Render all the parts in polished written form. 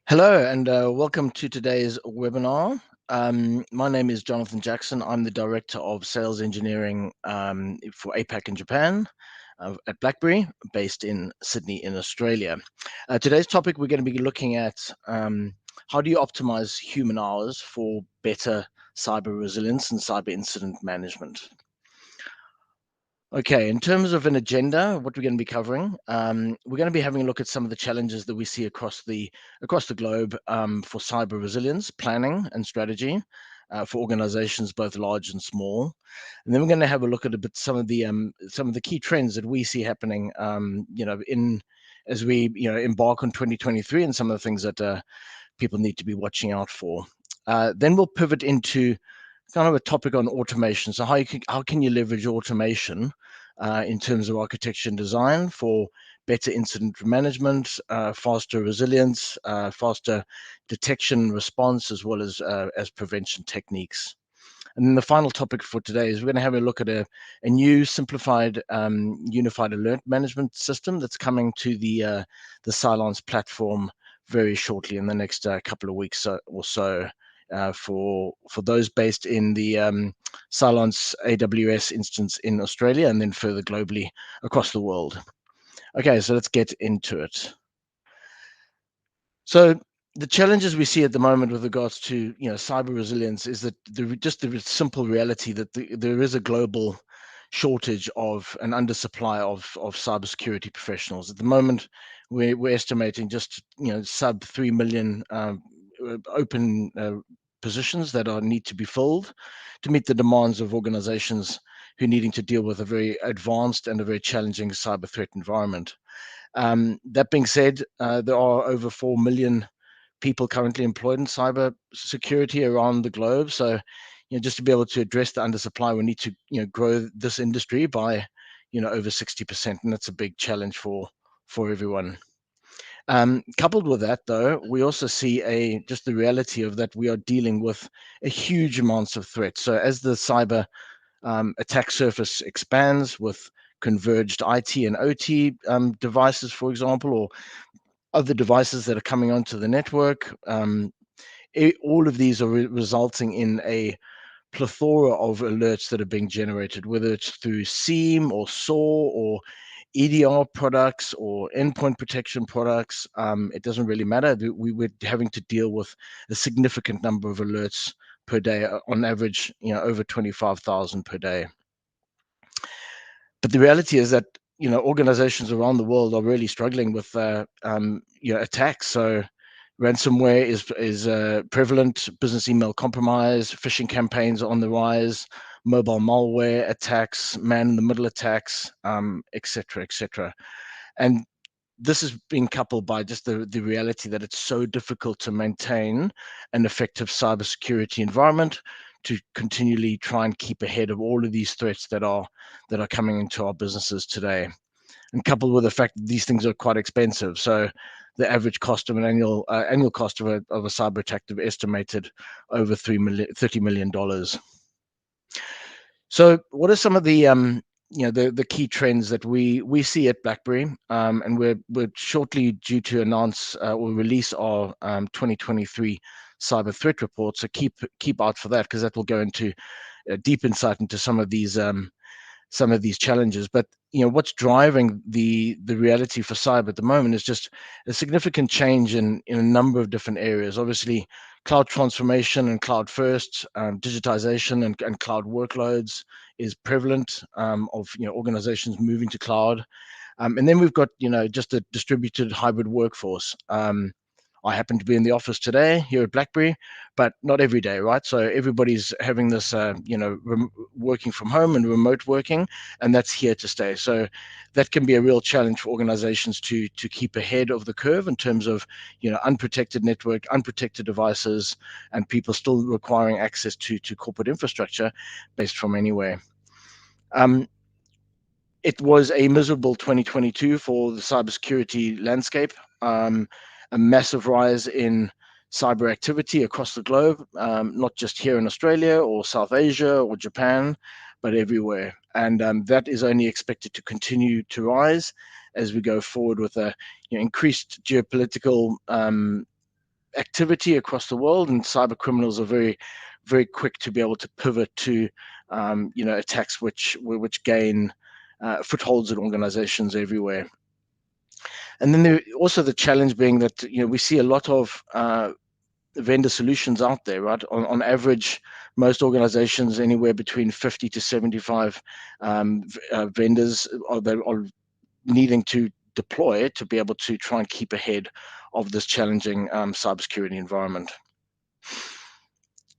Hello and welcome to today's webinar. My name is Jonathan Jackson. I'm the Director of Sales Engineering for APAC in Japan at BlackBerry, based in Sydney in Australia. Today's topic, we're going to be looking at how do you optimize human hours for better cyber resilience and cyber incident management. Okay, in terms of an agenda, what we're going to be covering, we're going to be having a look at some of the challenges that we see across the globe for cyber resilience planning and strategy for organizations both large and small. And then we're going to have a look at some of the key trends that we see happening, in as we embark on 2023, and some of the things that people need to be watching out for. Then we'll pivot into kind of a topic on automation. So how can you leverage automation in terms of architecture and design for better incident management, faster resilience, faster detection and response, as well as prevention techniques. And then the final topic for today is we're going to have a look at a new simplified unified alert management system that's coming to the Cylance platform very shortly in the next couple of weeks or so. For those based in the Cylance AWS instance in Australia, and then further globally across the world. Okay, so let's get into it. So the challenges we see at the moment with regards to cyber resilience is that the simple reality that there is a global shortage of an undersupply of cybersecurity professionals. At the moment, we're estimating just sub 3 million open positions that need to be filled to meet the demands of organizations who are needing to deal with a very advanced and a very challenging cyber threat environment. That being said, there are over 4 million people currently employed in cyber security around the globe. So, just to be able to address the undersupply, we need to grow this industry by over 60%, and that's a big challenge for everyone. Coupled with that, though, we also see just the reality of that we are dealing with a huge amounts of threats. So as the cyber attack surface expands with converged IT and OT devices, for example, or other devices that are coming onto the network, all of these are resulting in a plethora of alerts that are being generated, whether it's through SIEM or SOAR or EDR products or endpoint protection products. It doesn't really matter. We're having to deal with a significant number of alerts per day, on average, over 25,000 per day. But the reality is that organizations around the world are really struggling with attacks. So ransomware is prevalent, business email compromise, phishing campaigns are on the rise, mobile malware attacks, man-in-the-middle attacks, et cetera, et cetera. And this is being coupled by just the reality that it's so difficult to maintain an effective cybersecurity environment to continually try and keep ahead of all of these threats that are coming into our businesses today. And coupled with the fact that these things are quite expensive. So the average cost of an annual cost of a cyber attack is estimated over $30 million. So what are some of the the key trends that we see at BlackBerry, and we're shortly due to announce or release our 2023 cyber threat report. So keep out for that, because that will go into deep insight into some of these challenges. But what's driving the reality for cyber at the moment is just a significant change in a number of different areas. Obviously, cloud transformation and cloud first, digitization and cloud workloads is prevalent, of organizations moving to cloud. And then we've got just a distributed hybrid workforce. I happen to be in the office today here at BlackBerry, but not every day, right? So everybody's having this, working from home and remote working, and that's here to stay. So that can be a real challenge for organizations to keep ahead of the curve in terms of, unprotected network, unprotected devices, and people still requiring access to corporate infrastructure based from anywhere. It was a miserable 2022 for the cybersecurity landscape. A massive rise in cyber activity across the globe, not just here in Australia or South Asia or Japan, but everywhere. And that is only expected to continue to rise as we go forward with a increased geopolitical activity across the world, and cyber criminals are very quick to be able to pivot to attacks which gain footholds in organizations everywhere. And then there also the challenge being that we see a lot of vendor solutions out there, right? On average, most organizations anywhere between 50 to 75 vendors are needing to deploy to be able to try and keep ahead of this challenging cybersecurity environment.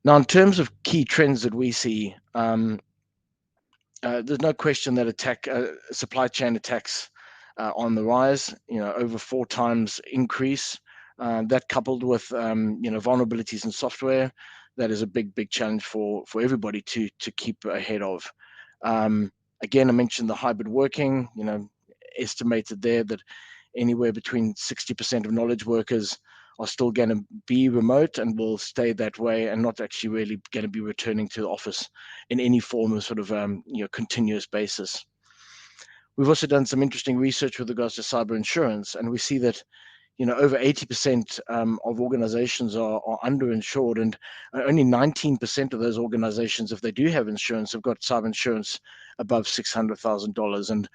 Now, in terms of key trends that we see, there's no question that supply chain attacks on the rise. Over 4 times increase. That coupled with vulnerabilities in software, that is a big challenge for everybody to keep ahead of. Again, I mentioned the hybrid working. Estimated there that anywhere between 60% of knowledge workers are still going to be remote and will stay that way, and not actually really going to be returning to the office in any form of sort of continuous basis. We've also done some interesting research with regards to cyber insurance, and we see that over 80% of organizations are underinsured, and only 19% of those organizations, if they do have insurance, have got cyber insurance above $600,000. And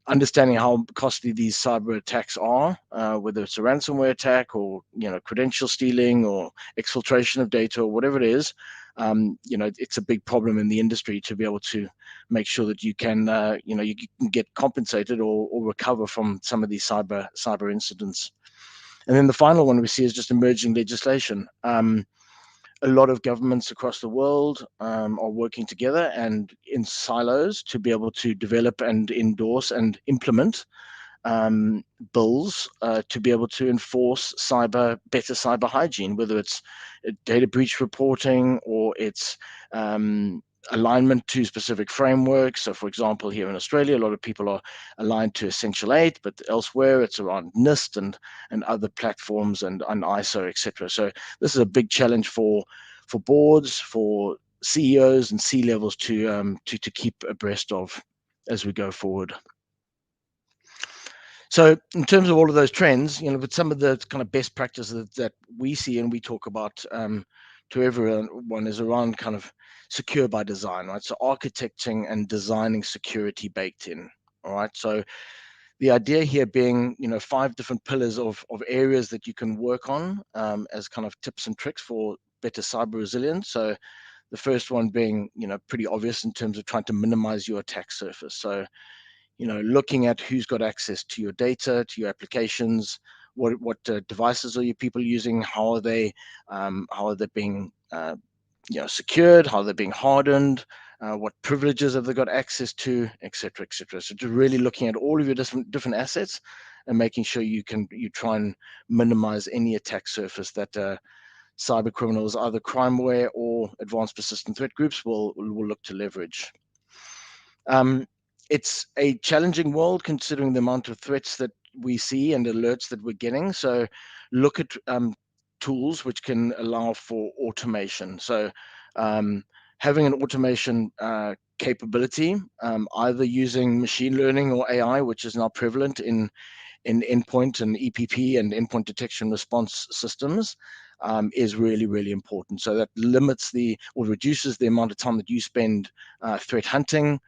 understanding how costly these cyber attacks are, whether it's a ransomware attack or credential stealing or exfiltration of data or whatever it is, it's a big problem in the industry to be able to make sure that you can get compensated or recover from some of these cyber incidents. And then the final one we see is just emerging legislation. A lot of governments across the world are working together and in silos to be able to develop and endorse and implement bills to be able to enforce better cyber hygiene, whether it's data breach reporting or it's alignment to specific frameworks. So, for example, here in Australia, a lot of people are aligned to Essential 8, but elsewhere it's around NIST and other platforms and ISO, etc. So this is a big challenge for boards, for CEOs and C-levels to keep abreast of as we go forward. So in terms of all of those trends, with some of the kind of best practices that we see and we talk about to everyone is around kind of secure by design, right? So architecting and designing security baked in, all right? So the idea here being, 5 different pillars of areas that you can work on as kind of tips and tricks for better cyber resilience. So the first one being, pretty obvious in terms of trying to minimize your attack surface. So looking at who's got access to your data, to your applications, what devices are your people using, how are they being secured, how they're being hardened, what privileges have they got access to, etc., etc. So just really looking at all of your different assets and making sure you try and minimize any attack surface that cyber criminals, either crimeware or advanced persistent threat groups, will look to leverage. It's a challenging world considering the amount of threats that we see and alerts that we're getting. So look at tools which can allow for automation. So having an automation capability, either using machine learning or AI, which is now prevalent in endpoint and EPP and endpoint detection response systems, is really important. So that limits or reduces the amount of time that you spend threat hunting,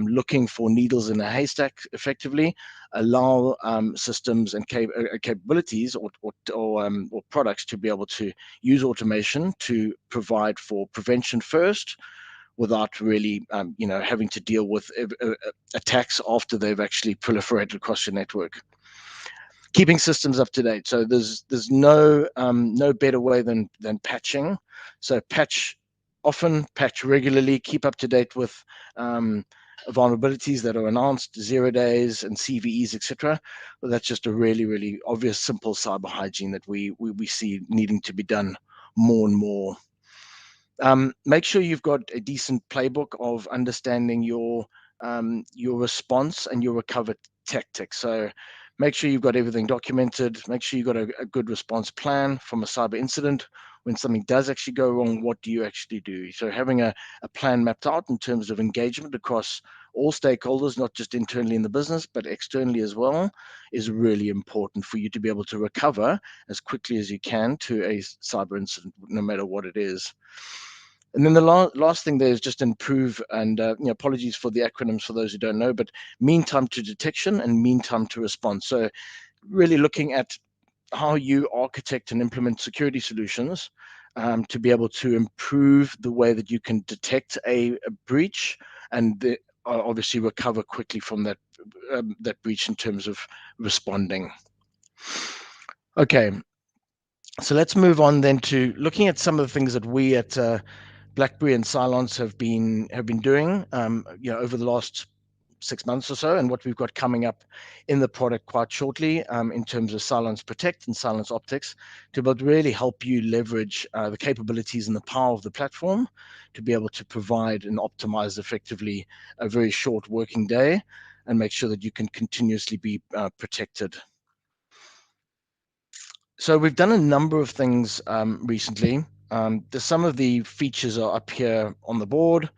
looking for needles in a haystack effectively, allow systems and capabilities or products to be able to use automation to provide for prevention first, without really having to deal with attacks after they've actually proliferated across your network. Keeping systems up to date. So there's no better way than patching. So patch often, patch regularly, keep up to date with vulnerabilities that are announced, 0 days and CVEs, etc. Well, that's just a really obvious, simple cyber hygiene that we see needing to be done more and more. Make sure you've got a decent playbook of understanding your response and your recovery tactics. So make sure you've got everything documented, make sure you've got a good response plan from a cyber incident. When something does actually go wrong, what do you actually do? So having a plan mapped out in terms of engagement across all stakeholders, not just internally in the business, but externally as well, is really important for you to be able to recover as quickly as you can to a cyber incident, no matter what it is. And then the last thing there is just improve, and apologies for the acronyms for those who don't know, but mean time to detection and mean time to response. So really looking at how you architect and implement security solutions to be able to improve the way that you can detect a breach and obviously recover quickly from that breach in terms of responding. Okay, so let's move on then to looking at some of the things that we at BlackBerry and Cylance have been doing, over the last 6 months or so, and what we've got coming up in the product quite shortly, in terms of Cylance Protect and Cylance Optics, to be able to really help you leverage the capabilities and the power of the platform to be able to provide and optimize effectively a very short working day and make sure that you can continuously be protected. So we've done a number of things recently. Some of the features are up here on the board,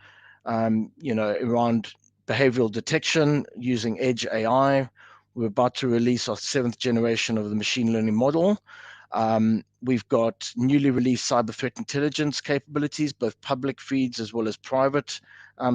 around behavioral detection using Edge AI. We're about to release our 7th generation of the machine learning model. We've got newly released cyber threat intelligence capabilities, both public feeds as well as private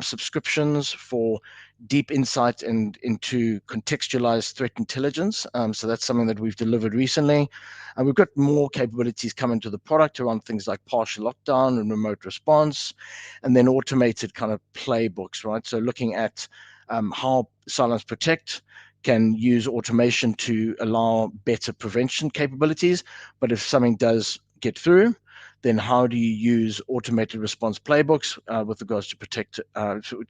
subscriptions for deep insight and into contextualized threat intelligence. So that's something that we've delivered recently. And we've got more capabilities coming to the product around things like partial lockdown and remote response, and then automated kind of playbooks, right? So looking at how Cylance Protect can use automation to allow better prevention capabilities. But if something does get through, then how do you use automated response playbooks with regards to protect,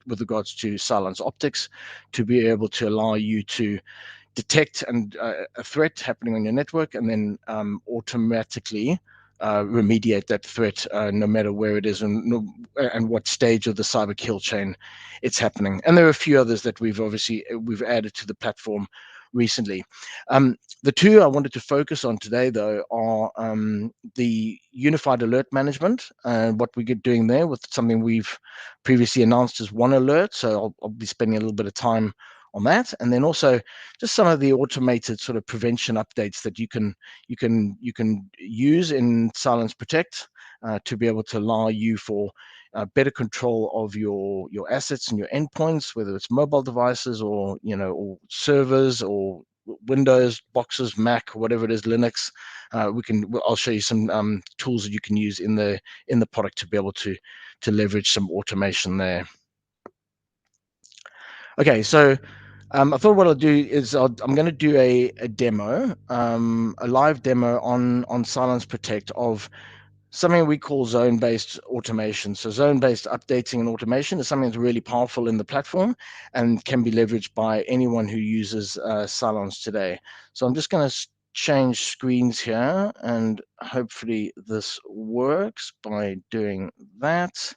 with regards to Cylance Optics, to be able to allow you to detect a threat happening on your network and then automatically remediate that threat, no matter where it is and what stage of the cyber kill chain it's happening. And there are a few others that we've added to the platform recently. The two I wanted to focus on today, though, are the unified alert management and what we get doing there with something we've previously announced as One Alert. So I'll be spending a little bit of time on that, and then also just some of the automated sort of prevention updates that you can use in Cylance Protect to be able to allow you for better control of your assets and your endpoints, whether it's mobile devices or or servers or Windows boxes, Mac, whatever it is, Linux. I'll show you some tools that you can use in the product to be able to leverage some automation there. Okay, so I thought what I'll do is I'm going to do a demo, a live demo on Cylance Protect of something we call zone-based automation. So zone-based updating and automation is something that's really powerful in the platform and can be leveraged by anyone who uses Cylance today. So I'm just going to change screens here, and hopefully this works by doing that.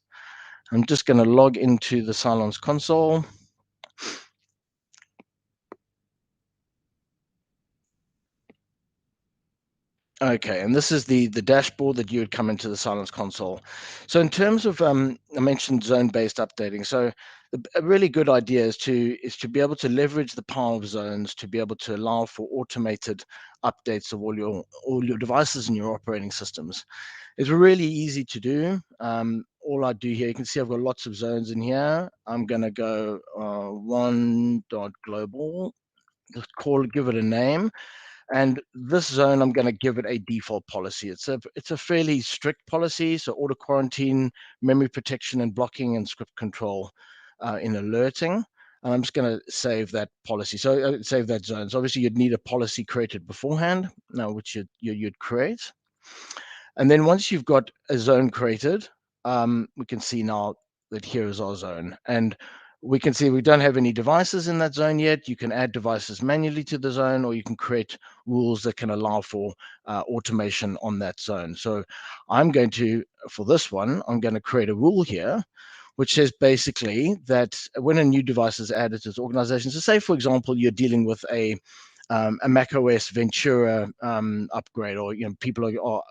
I'm just going to log into the Cylance console. Okay, and this is the dashboard that you would come into the Cylance console. So in terms of, I mentioned zone-based updating. So a really good idea is to be able to leverage the power of zones to be able to allow for automated updates of all your devices and your operating systems. It's really easy to do. All I do here, you can see I've got lots of zones in here. I'm going to go one.global, give it a name. And this zone, I'm going to give it a default policy. It's a fairly strict policy. So auto quarantine, memory protection and blocking, and script control in alerting. And I'm just going to save that policy. So save that zone. So obviously you'd need a policy created beforehand, which you'd create. And then once you've got a zone created, we can see now that here is our zone. And we can see we don't have any devices in that zone yet. You can add devices manually to the zone, or you can create rules that can allow for automation on that zone. So for this one, I'm going to create a rule here, which says basically that when a new device is added to the organization, so say, for example, you're dealing with a a Mac OS Ventura upgrade, or people are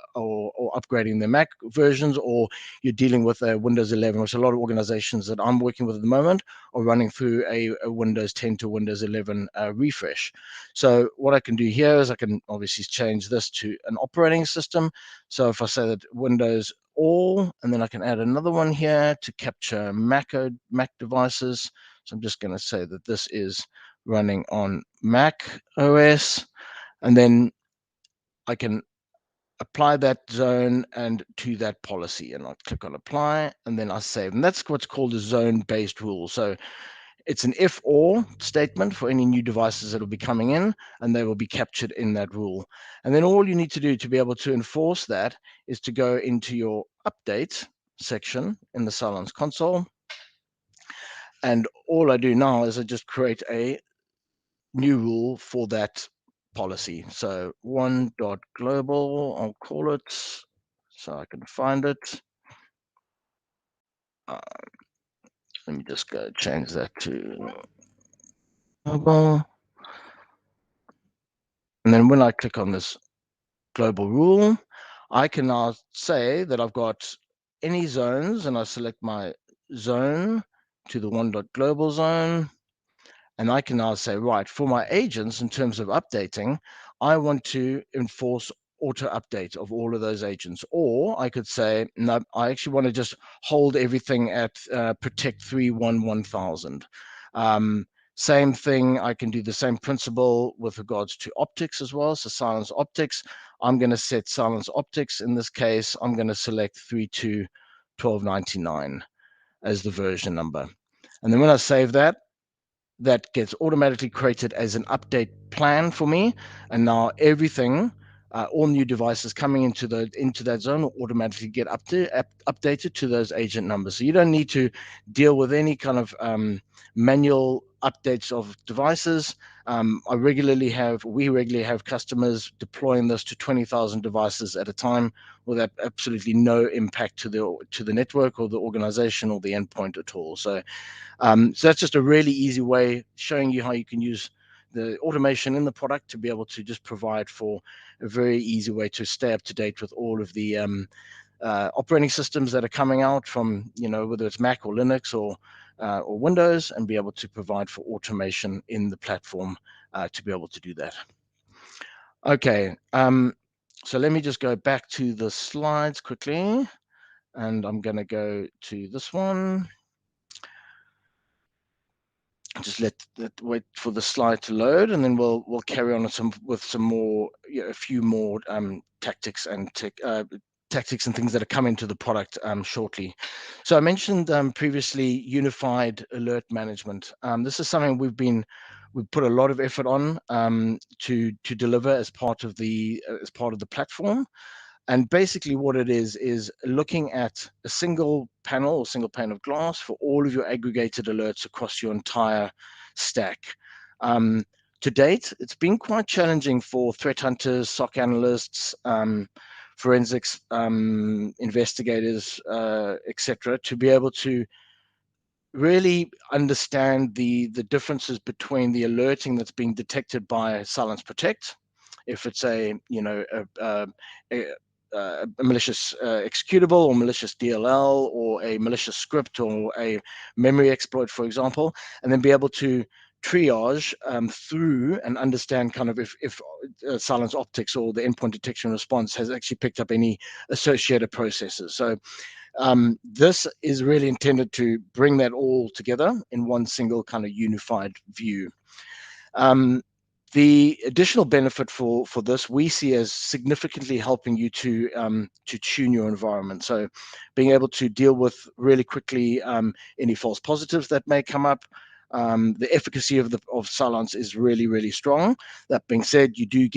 upgrading their Mac versions, or you're dealing with a Windows 11, which a lot of organizations that I'm working with at the moment are running through a Windows 10 to Windows 11 refresh. So what I can do here is I can obviously change this to an operating system. So if I say that Windows all, and then I can add another one here to capture Mac devices. So I'm just going to say that this is running on Mac OS, and then I can apply that zone and to that policy, and I'll click on apply, and then I save. And that's what's called a zone-based rule. So it's an if or statement for any new devices that will be coming in, and they will be captured in that rule. And then all you need to do to be able to enforce that is to go into your update section in the Silence console. And all I do now is I just create a new rule for that policy. So one.global, I'll call it, so I can find it. Let me just go change that to global. And then when I click on this global rule, I can now say that I've got any zones, and I select my zone to the one.global zone. And I can now say, right, for my agents, in terms of updating, I want to enforce auto update of all of those agents. Or I could say, no, I actually want to just hold everything at protect 311,000. Same thing, I can do the same principle with regards to optics as well. So silence optics, I'm going to set silence optics. In this case, I'm going to select 321299 as the version number. And then when I save that, that gets automatically created as an update plan for me. And now everything, all new devices coming into that zone will automatically get updated to those agent numbers. So you don't need to deal with any kind of manual updates of devices. We regularly have customers deploying this to 20,000 devices at a time with absolutely no impact to the network or the organization or the endpoint at all. So that's just a really easy way showing you how you can use the automation in the product to be able to just provide for a very easy way to stay up to date with all of the operating systems that are coming out from, whether it's Mac or Linux or Windows, and be able to provide for automation in the platform to be able to do that. Okay, so let me just go back to the slides quickly, and I'm going to go to this one. Just let wait for the slide to load, and then we'll carry on with some more, a few more tactics and tactics and things that are coming to the product shortly. So I mentioned previously unified alert management. This is something we've put a lot of effort on to deliver as part of the platform. And basically what it is looking at a single panel or single pane of glass for all of your aggregated alerts across your entire stack. To date, it's been quite challenging for threat hunters, SOC analysts, forensics investigators, etc., to be able to really understand the differences between the alerting that's being detected by Silence Protect, if it's a malicious executable or malicious DLL or a malicious script or a memory exploit, for example, and then be able to triage through and understand kind of if Silence Optics or the endpoint detection response has actually picked up any associated processes. So this is really intended to bring that all together in one single kind of unified view. The additional benefit for this we see as significantly helping you to tune your environment. So being able to deal with really quickly any false positives that may come up. The efficacy of Silence is really, really strong. That being said, you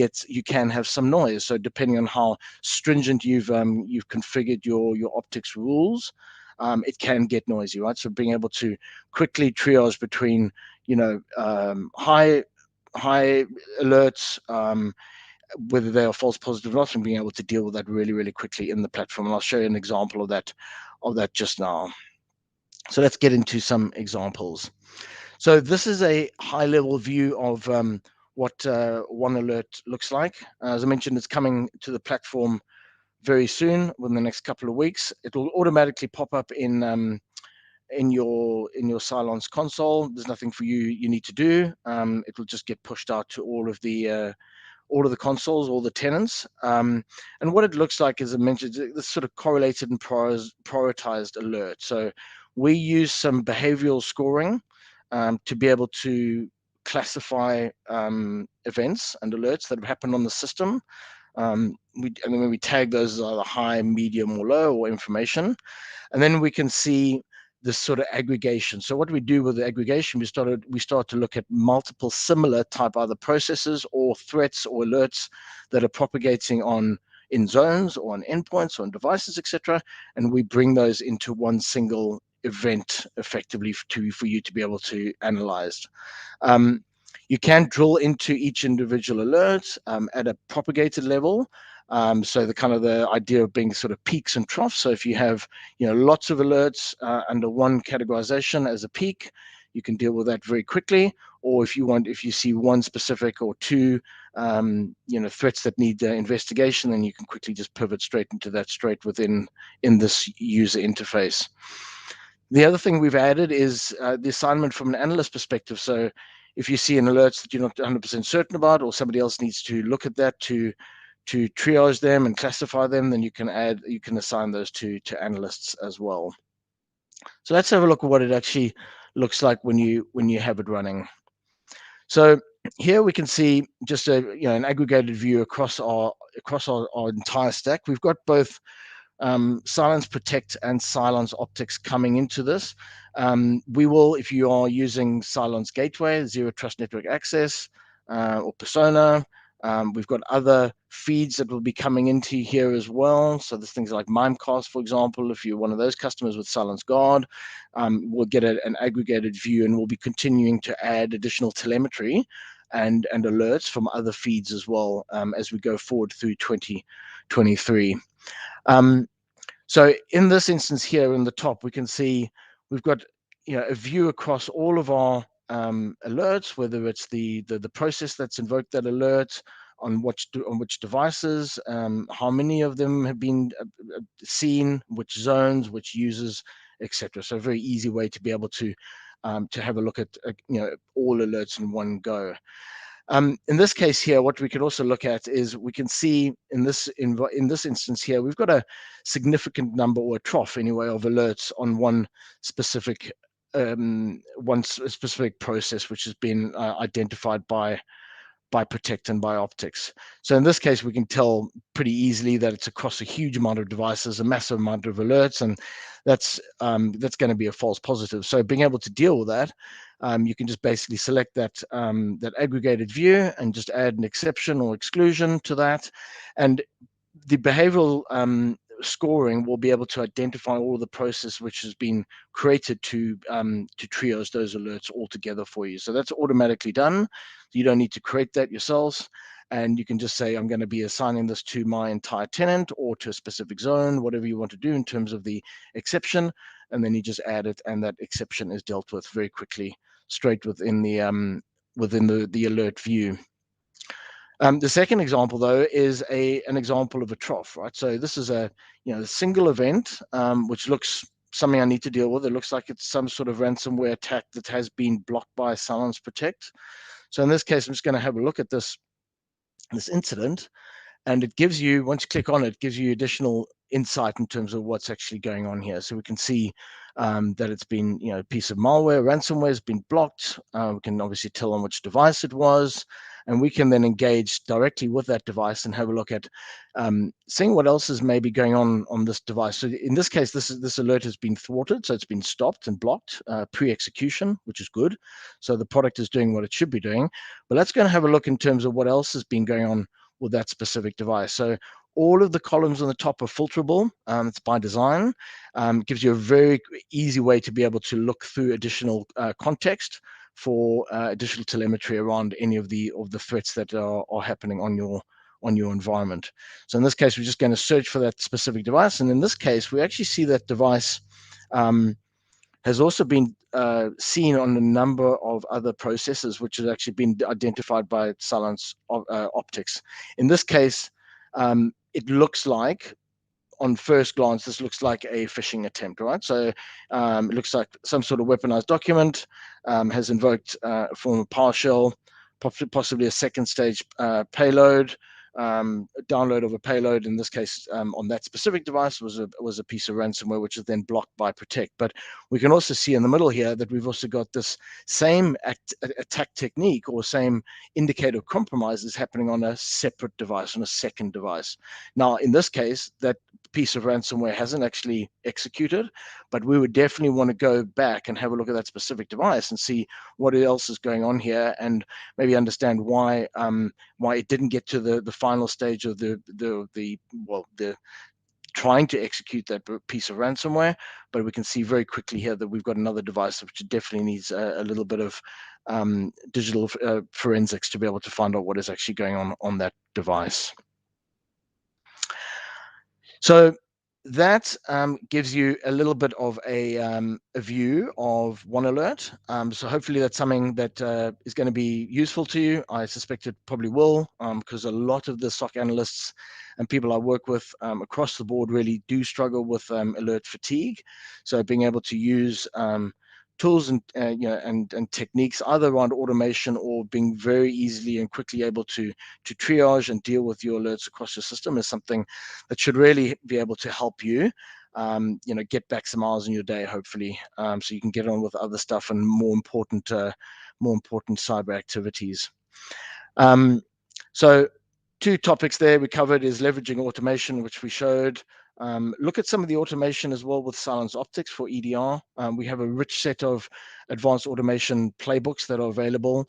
can have some noise. So depending on how stringent you've configured your optics rules, it can get noisy, right? So being able to quickly triage between high alerts, whether they are false positive or not, and being able to deal with that really, really quickly in the platform. And I'll show you an example of that just now. So let's get into some examples. So this is a high-level view of what one alert looks like. As I mentioned, it's coming to the platform very soon, within the next couple of weeks. It will automatically pop up in your Cylons console. There's nothing for you need to do. It will just get pushed out to all of the consoles, all the tenants. And what it looks like, as I mentioned, this sort of correlated and prioritized alert. So we use some behavioral scoring to be able to classify events and alerts that have happened on the system. And then we tag those as either high, medium, or low, or information. And then we can see this sort of aggregation. So what we do with the aggregation, we start to look at multiple similar type either processes or threats or alerts that are propagating in zones or on endpoints or on devices, etc. And we bring those into one single event effectively for you to be able to analyze. You can drill into each individual alert at a propagated level. So the idea of being sort of peaks and troughs. So if you have lots of alerts under one categorization as a peak, you can deal with that very quickly. Or if you see one specific or two threats that need investigation, then you can quickly just pivot straight into that in this user interface. The other thing we've added is the assignment from an analyst perspective. So if you see an alert that you're not 100% certain about, or somebody else needs to look at that to triage them and classify them, then you can assign those to analysts as well. So let's have a look at what it actually looks like when you have it running. So here we can see just an aggregated view across our entire stack. We've got both Cylons Protect and Cylons Optics coming into this. We will, if you are using Cylons Gateway, Zero Trust Network Access, or Persona, we've got other feeds that will be coming into here as well. So there's things like Mimecast, for example. If you're one of those customers with Cylons Guard, we'll get an aggregated view, and we'll be continuing to add additional telemetry and alerts from other feeds as well as we go forward through 2023. So in this instance here in the top, we can see we've got a view across all of our alerts, whether it's the process that's invoked that alert, on which devices, how many of them have been seen, which zones, which users, etc. So a very easy way to be able to have a look at all alerts in one go. In this case here, what we can also look at is we can see in this instance here, we've got a significant number, or a trough anyway, of alerts on one specific process which has been identified by Protect and by Optics. So in this case, we can tell pretty easily that it's across a huge amount of devices, a massive amount of alerts, and that's going to be a false positive. So being able to deal with that, you can just basically select that aggregated view and just add an exception or exclusion to that, and the behavioral scoring will be able to identify all of the process which has been created to triage those alerts all together for you. So that's automatically done. You don't need to create that yourselves, and you can just say, I'm going to be assigning this to my entire tenant or to a specific zone, whatever you want to do in terms of the exception, and then you just add it, and that exception is dealt with very quickly straight within the alert view. The second example, though, is an example of a trough, right? So this is a single event, which looks something I need to deal with. It looks like it's some sort of ransomware attack that has been blocked by Cylons Protect. So in this case, I'm just going to have a look at this incident, and it gives you, once you click on it, it gives you additional insight in terms of what's actually going on here. So we can see that it's been, a piece of malware, ransomware has been blocked. We can obviously tell on which device it was, and we can then engage directly with that device and have a look at seeing what else is maybe going on this device. So in this case, this alert has been thwarted, so it's been stopped and blocked pre-execution, which is good. So the product is doing what it should be doing. But let's go and have a look in terms of what else has been going on with that specific device. So all of the columns on the top are filterable. It's by design. It gives you a very easy way to be able to look through additional context for additional telemetry around any of the threats that are happening on your environment. So in this case, we're just going to search for that specific device, and in this case, we actually see that device has also been seen on a number of other processes, which has actually been identified by Silence Optics. In this case, it looks like, on first glance, this looks like a phishing attempt, right? So it looks like some sort of weaponized document has invoked a form of PowerShell, possibly a second stage payload, download of a payload. In this case, on that specific device was a piece of ransomware, which is then blocked by Protect. But we can also see in the middle here that we've also got this same attack technique or same indicator of compromise is happening on a separate device, on a second device. Now, in this case, that piece of ransomware hasn't actually executed, but we would definitely want to go back and have a look at that specific device and see what else is going on here, and maybe understand why it didn't get to the final stage of the trying to execute that piece of ransomware. But we can see very quickly here that we've got another device which definitely needs a little bit of digital forensics to be able to find out what is actually going on that device. So that gives you a little bit of a view of one alert. So hopefully that's something that is going to be useful to you. I suspect it probably will, because a lot of the SOC analysts and people I work with across the board really do struggle with alert fatigue. So being able to use tools and techniques either around automation or being very easily and quickly able to triage and deal with your alerts across your system is something that should really be able to help you get back some hours in your day, hopefully, so you can get on with other stuff and more important cyber activities. So two topics there we covered is leveraging automation, which we showed. Look at some of the automation as well with Silence Optics for EDR. We have a rich set of advanced automation playbooks that are available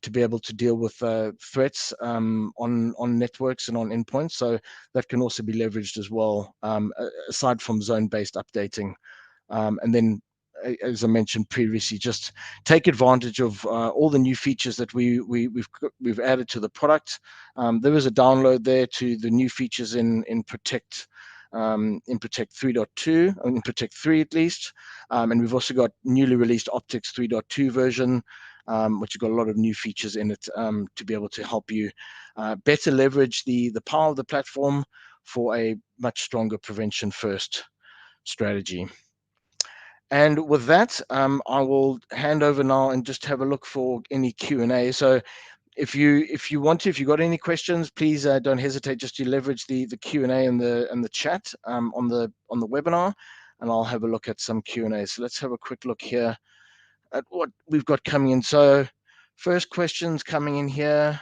to be able to deal with threats on networks and on endpoints. So that can also be leveraged as well, aside from zone-based updating. And then, as I mentioned previously, just take advantage of all the new features that we've added to the product. There is a download there to the new features in Protect. In Protect 3.2, in Protect 3 at least. And we've also got newly released Optics 3.2 version, which has got a lot of new features in it to be able to help you better leverage the power of the platform for a much stronger prevention first strategy. And with that, I will hand over now and just have a look for any Q&A. So if you got any questions, please don't hesitate just to leverage the Q&A and the chat on the webinar, and I'll have a look at some Q&A. So let's have a quick look here at what we've got coming in. So first questions coming in here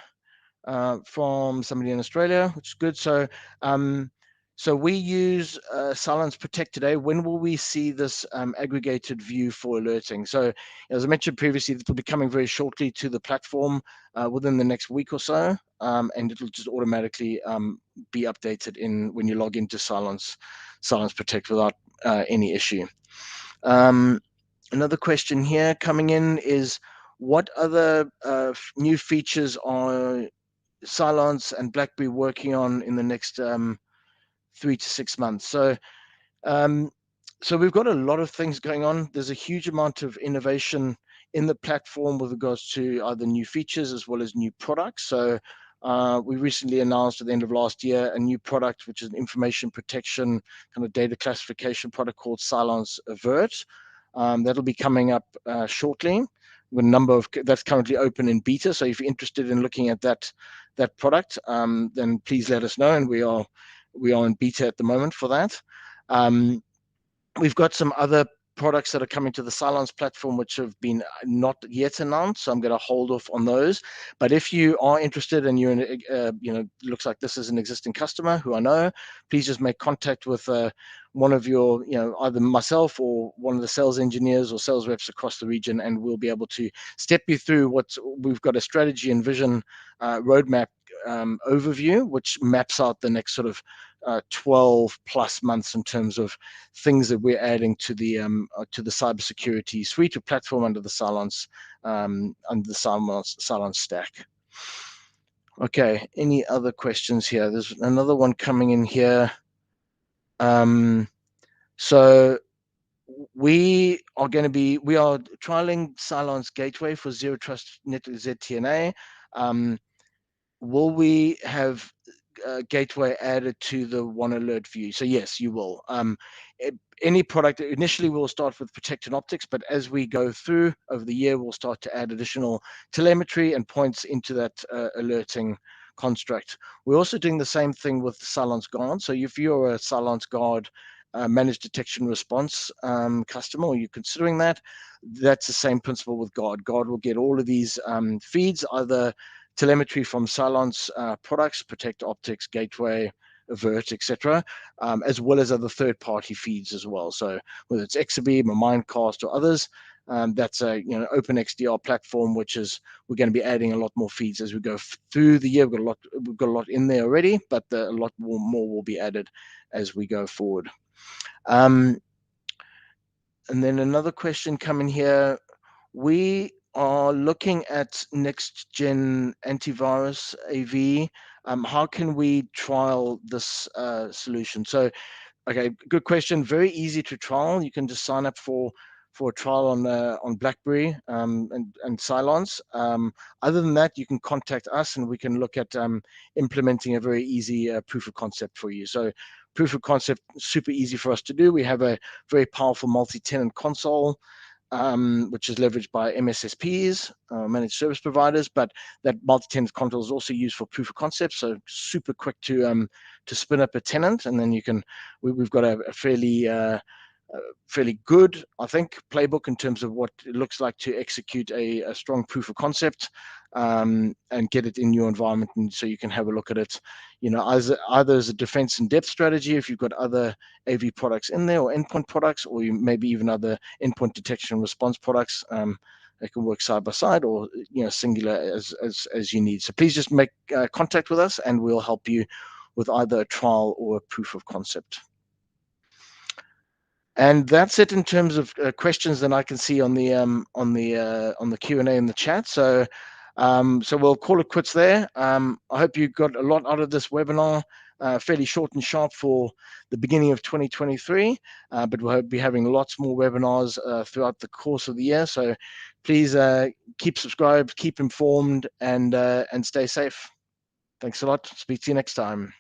from somebody in Australia, which is good. So so we use Silence Protect today. When will we see this aggregated view for alerting? So as I mentioned previously, it will be coming very shortly to the platform within the next week or so, and it'll just automatically be updated when you log into Silence Protect without any issue. Another question here coming in is, what other new features are Silence and BlackBerry working on in the next 3 to 6 months? So we've got a lot of things going on. There's a huge amount of innovation in the platform with regards to either new features as well as new products. So we recently announced at the end of last year a new product, which is an information protection kind of data classification product called Silence Avert. That'll be coming up shortly. With a number of that's currently open in beta. So if you're interested in looking at that product, then please let us know, and we are in beta at the moment for that. We've got some other products that are coming to the Silence platform which have been not yet announced, so I'm going to hold off on those. But if you are interested and you're in, looks like this is an existing customer who I know, please just make contact with one of your, either myself or one of the sales engineers or sales reps across the region, and we'll be able to step you through we've got a strategy and vision roadmap overview, which maps out the next sort of 12 plus months in terms of things that we're adding to the cybersecurity suite of platform under the Silence stack. Okay, any other questions here? There's another one coming in here. So we are trialing Cylon's gateway for zero trust net ZTNA. Will we have gateway added to the one alert view? So yes, you will. Any product initially we'll start with protect and optics, but as we go through over the year, we'll start to add additional telemetry and points into that alerting construct. We're also doing the same thing with Cylon's Guard. So if you're a Cylon's Guard managed detection response customer, or you're considering that, that's the same principle with Guard. Guard will get all of these feeds, either telemetry from Cylon's products, Protect Optics, Gateway, Avert, etc., as well as other third-party feeds as well. So whether it's Exabeam or Mindcast or others, that's a open XDR platform, which is we're going to be adding a lot more feeds as we go through the year. We've got a lot in there already, but a lot more will be added as we go forward. And then another question coming here. We are looking at next gen antivirus AV. How can we trial this solution? So, okay, good question. Very easy to trial. You can just sign up for a trial on BlackBerry and Cylons. Other than that, you can contact us and we can look at implementing a very easy proof of concept for you. So proof of concept, super easy for us to do. We have a very powerful multi-tenant console, which is leveraged by MSSPs, managed service providers, but that multi-tenant console is also used for proof of concept. So super quick to spin up a tenant, and then we've got a fairly good, I think, playbook in terms of what it looks like to execute a strong proof of concept and get it in your environment, and so you can have a look at it, either as a defense in depth strategy if you've got other AV products in there, or endpoint products, or maybe even other endpoint detection and response products. They can work side by side, or singular as you need. So please just make contact with us, and we'll help you with either a trial or a proof of concept. And that's it in terms of questions that I can see on the Q&A in the chat. So we'll call it quits there. I hope you got a lot out of this webinar. Fairly short and sharp for the beginning of 2023, but we'll be having lots more webinars throughout the course of the year. So please keep subscribed, keep informed, and stay safe. Thanks a lot. Speak to you next time.